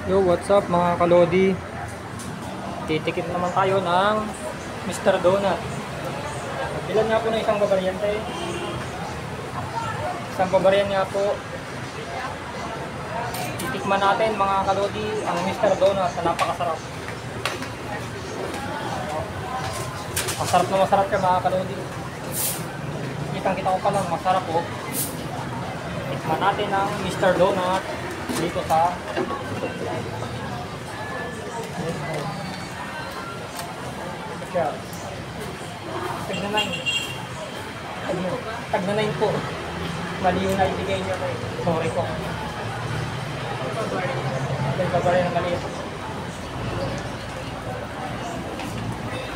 Yo, what's up mga kalodi? Titikim naman tayo ng Mr. Donut. Bilan nga po ng isang babaryante. Isang babaryan nga po. Titikman natin mga kalodi ang Mr. Donut na napakasarap. Masarap na masarap siya mga kalodi. Kitang-kita ko pa lang masarap po. Tikman natin ang Mr. Donut dito sa siya. Tag na 9. Tag na 9 po. Mali yung naibigay niya ko. Sorry po. Dahil babaray ng maliit.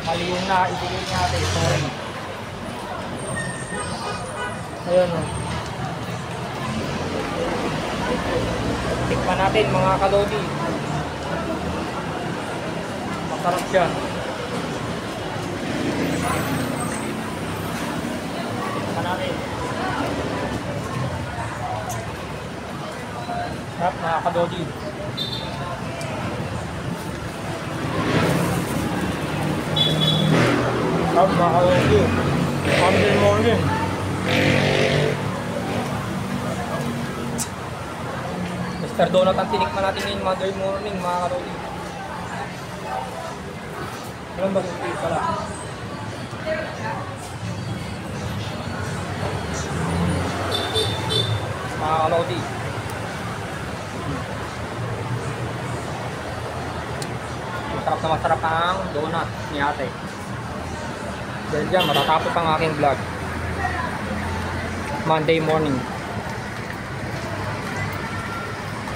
Mali yung naibigay niya ate. Sorry. Ayun o. Tikman natin mga kalodi. Masarap siya. Tikman natin. Sarap mga kalodi. Sarap mga kalodi. Monday morning. Mr. Donut ang tinikman natin ngayon Monday morning mga kalodi. Ilan ba ito pala? Mga kalodi. Masarap na masarap ang donut ni ate. Dahil dyan matatapos ang aking vlog. Monday morning.